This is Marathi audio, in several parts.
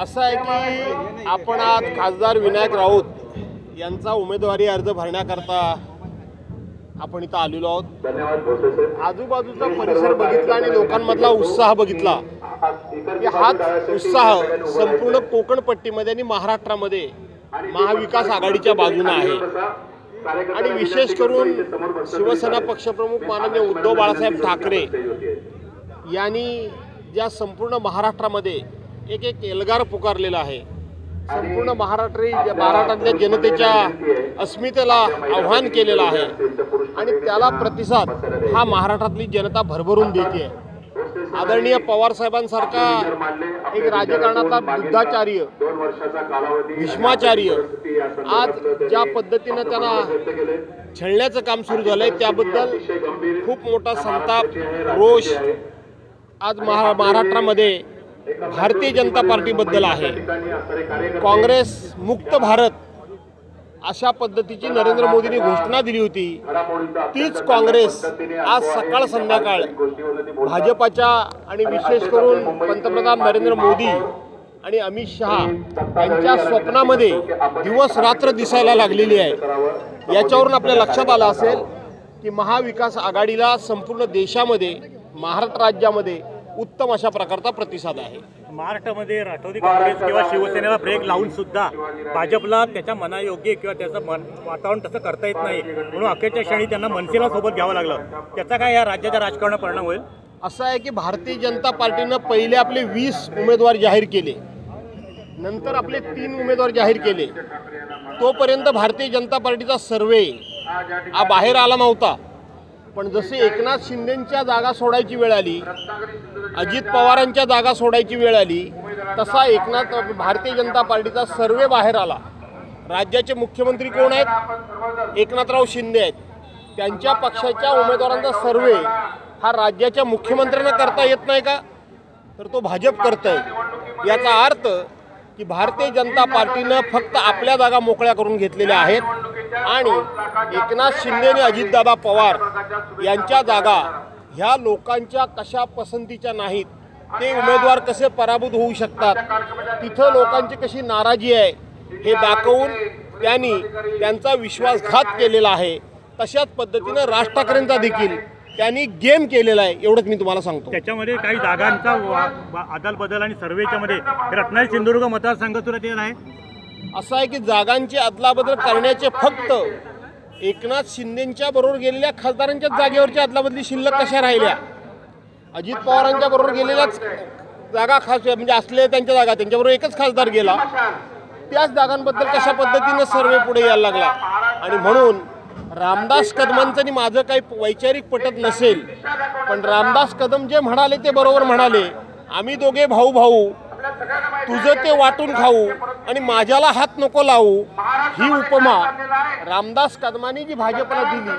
असं आहे की आपण आज खासदार विनायक राऊत यांचा उमेदवारी अर्ज भरण्याकरता आपण इथं आलेलो आहोत। आजूबाजूचा परिसर बघितला आणि लोकांमधला उत्साह बघितला की हाच उत्साह संपूर्ण कोकण पट्टीमध्ये आणि महाराष्ट्रामध्ये महाविकास आघाडीच्या बाजूने आहे। आणि विशेष करून शिवसेना पक्षप्रमुख माननीय उद्धव बाळासाहेब ठाकरे यांनी ज्या संपूर्ण महाराष्ट्रामध्ये एक एल्गार पुकारलेला आहे, संपूर्ण महाराष्ट्रातल्या जनतेच्या अस्मितेला आव्हान केलेलं आहे आणि त्याला प्रतिसाद हा महाराष्ट्रातली जनता भरभरून देते। आदरणीय पवार साहेबांसारखा एक राजकारणातला बुद्धाचार्य भीष्माचार्य आज ज्या पद्धतीनं त्यांना छळण्याचं काम सुरू झालंय त्याबद्दल खूप मोठा संताप रोष आज महाराष्ट्रामध्ये भारतीय जनता पार्टीबद्दल आहे। काँग्रेस मुक्त भारत अशा पद्धतीची नरेंद्र मोदींनी घोषणा दिली होती, तीच काँग्रेस आज सकाळ संध्याकाळ भाजपाच्या आणि विशेष करून पंतप्रधान नरेंद्र मोदी आणि अमित शहा यांच्या स्वप्नामध्ये दिवस रात्र दिसायला लागलेली आहे। याच्यावरून आपल्या लक्षात आलं असेल की महाविकास आघाडीला संपूर्ण देशामध्ये महाराष्ट्र राज्यामध्ये उत्तम अशा प्रकारचा प्रतिसाद आहे। महाराष्ट्रामध्ये राष्ट्रवादी काँग्रेस किंवा शिवसेनेला ब्रेक लावून सुद्धा भाजपला त्याच्या मनायोग्य किंवा त्याचं वातावरण तसं करता येत नाही, म्हणून अखेरच्या क्षणी त्यांना मनसेला सोबत घ्यावं लागलं। त्याचा काय या राज्याच्या राजकारणावर परिणाम होईल? असं आहे की भारतीय जनता पार्टीनं पहिले आपले 20 उमेदवार जाहीर केले, नंतर आपले 3 उमेदवार जाहीर केले। तोपर्यंत भारतीय जनता पार्टीचा सर्वे हा बाहेर आला नव्हता, पण जसे एकनाथ शिंदेंच्या जागा सोडायची वेळ आली, अजित पवारांच्या जागा सोडायची वेळ आली, तसा भारतीय जनता पार्टीचा सर्वे बाहेर आला। राज्याचे मुख्यमंत्री कोण आहेत? एकनाथराव शिंदे आहेत। त्यांच्या पक्षाच्या उमेदवारांचा सर्वे हा राज्याच्या मुख्यमंत्र्यांना करता येत नाही का? तर तो भाजप करतंय। याचा अर्थ की भारतीय जनता पार्टीनं फक्त आपल्या जागा मोकळ्या करून घेतलेल्या आहेत आणि एकनाथ शिंदे आणि अजितदादा पवार यांच्या जागा ह्या लोकांच्या कशा पसंतीच्या नाहीत, ते उमेदवार कसे पराभूत होऊ शकतात, तिथं लोकांची कशी नाराजी आहे हे दाखवून त्यांनी त्यांचा विश्वासघात केलेला आहे। तशाच पद्धतीनं राज ठाकरेंचा देखील त्यांनी गेम केलेला आहे, एवढंच मी तुम्हाला सांगतो। त्याच्यामध्ये काही जागांचा अदलबदल आणि सर्वेच्या मध्ये रत्नागिरी सिंधुदुर्ग मतदारसंघ तुला आहे असं आहे की जागांची अदलाबदल करण्याचे फक्त एकनाथ शिंदेंच्या बरोबर गेलेल्या खासदारांच्याच जागेवरची अदलाबदली शिल्लक कशा राहिल्या? अजित पवारांच्या बरोबर गेलेल्याच जागा म्हणजे असले त्यांच्या जागा त्यांच्याबरोबर एकच खासदार गेला, त्याच जागांबद्दल कशा पद्धतीनं सर्वे पुढे यायला लागला। आणि म्हणून रामदास कदमांचं आणि माझं काही वैचारिक पटत नसेल, पण रामदास कदम जे म्हणाले ते बरोबर म्हणाले, आम्ही दोघे भाऊ भाऊ, तुझं ते वाटून खाऊ आणि माझ्याला हात नको लावू, ही उपमा रामदास कदमांनी जी भाजपला दिली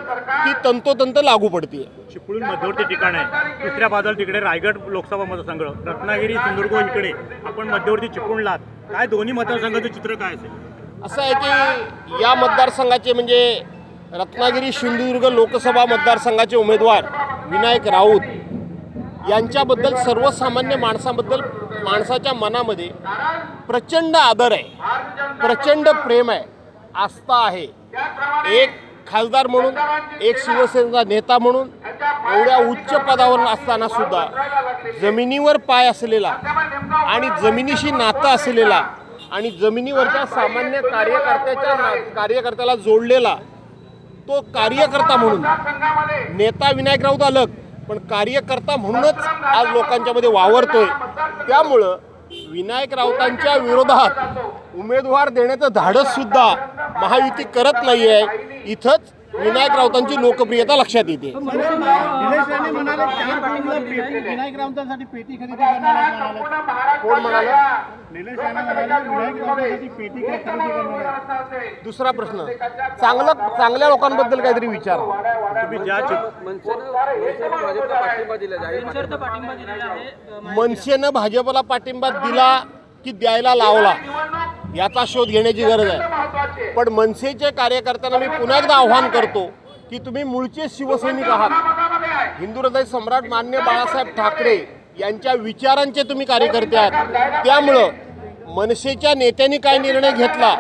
ती तंतोतंत लागू पडते। चिपळूण मध्यवर्ती ठिकाण आहे, दुसऱ्या बाजूला तिकडे रायगड लोकसभा मतदारसंघ, रत्नागिरी सिंधुदुर्ग इकडे आपण मध्यवर्ती चिपळूणला, काय दोन्ही मतदारसंघाचं चित्र काय असेल? असं आहे की या मतदारसंघाचे म्हणजे रत्नागिरी सिंधुदुर्ग लोकसभा मतदारसंघाचे उमेदवार विनायक राऊत यांच्याबद्दल सर्वसामान्य माणसाच्या मनामध्ये प्रचंड आदर आहे, प्रचंड प्रेम आहे, आस्था आहे। एक खासदार म्हणून, एक शिवसेनेचा नेता म्हणून एवढ्या उच्च पदावर असताना सुद्धा जमिनीवर पाय असलेला आणि जमिनीशी नातं असलेला आणि जमिनीवरच्या सामान्य कार्यकर्त्याला जोडलेला तो कार्यकर्ता म्हणून, नेता विनायक राऊत अलग पण कार्यकर्ता म्हणूनच आज लोकांच्या मध्ये वावरतोय। त्यामुळं विनायक राऊतांच्या विरोधात उमेदवार देण्याचं धाडस सुद्धा महायुती करत नाहीये। इथंच विनायक राऊतांची लोकप्रियता लक्षात येते। विनायक राऊतांसाठी पेटी खरेदी करणार कोण म्हणाले? दुसरा प्रश्न, चांगल्या लोकांबद्दल काहीतरी विचार। मनसेनं भाजपला पाठिंबा दिला की द्यायला लावला याचा शोध घेण्याची गरज आहे। पण मनसेच्या कार्यकर्त्यांना मी पुन्हा एकदा आव्हान करतो की तुम्ही मूळचे शिवसैनिक आहात, हिंदू हृदय सम्राट माननीय बाळासाहेब ठाकरे यांच्या विचारांचे तुम्ही कार्यकर्ते आहात। त्यामुळं मनसेच्या नेत्यांनी काय निर्णय घेतला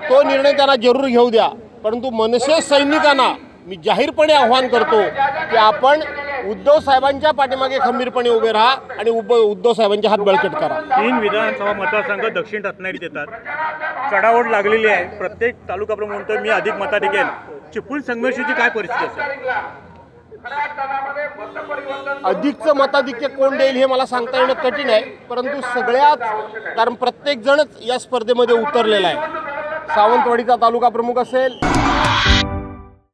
तो निर्णय त्यांना जरूर घेऊ द्या, परंतु मनसे सैनिकांना मी जाहीरपणे आव्हान करतो की आपण उद्धव साहेबांच्या पाठीमागे खंबीरपणे उभे राहा आणि उद्धव साहेबांचे हात बळकट करा. 3 विधानसभा मतदारसंघ दक्षिण रत्नागिरीत येतात. चढाओढ लागलेली आहे. प्रत्येक तालुका प्रमुख म्हणतोय मी अधिक मताधिकेल. चिपळूण संघर्षाची काय परिस्थिती असेल? अधिकचं मताधिक्य कोण देईल हे मला सांगता येणं कठीण आहे, परंतु कारण प्रत्येक जणच या स्पर्धेमध्ये उतरलेला आहे. सावंतवाडीचा तालुका प्रमुख असेल,